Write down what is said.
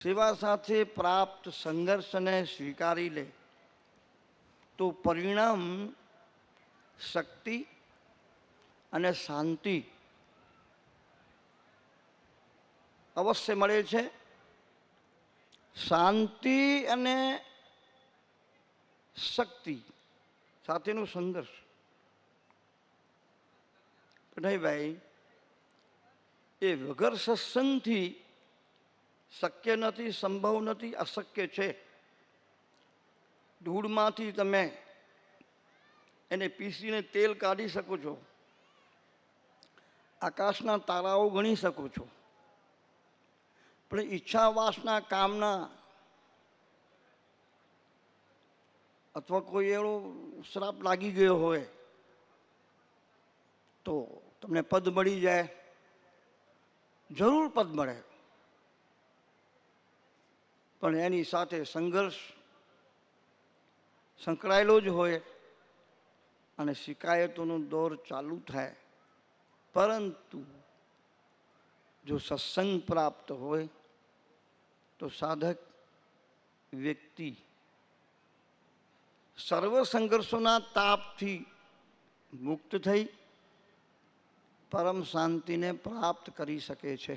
સેવા સાથે પ્રાપ્ત સંઘર્ષને સ્વીકારી લે તો પરિણામ શક્તિ અને શાંતિ અવશ્ય મળે છે. શાંતિ અને શક્તિ સાથેનો સંઘર્ષ. ભાઈ એ વગર સત્સંગથી શક્ય નથી, સંભવ નથી, અશક્ય છે. ધૂળમાંથી તમે એને પીસીને તેલ કાઢી શકો છો, આકાશના તારાઓ ગણી શકો છો, પણ ઈચ્છા વાસના કામના અથવા કોઈ એવો શ્રાપ લાગી ગયો હોય તો તમને પદ મળી જાય, જરૂર પદ મળે, પણ એની સાથે સંઘર્ષ સંકળાયેલો જ હોય અને શિકાયતોનો દોર ચાલુ થાય. પરંતુ જો સત્સંગ પ્રાપ્ત હોય તો સાધક વ્યક્તિ સર્વ સંઘર્ષોના તાપથી મુક્ત થઈ પરમ શાંતિને પ્રાપ્ત કરી શકે છે.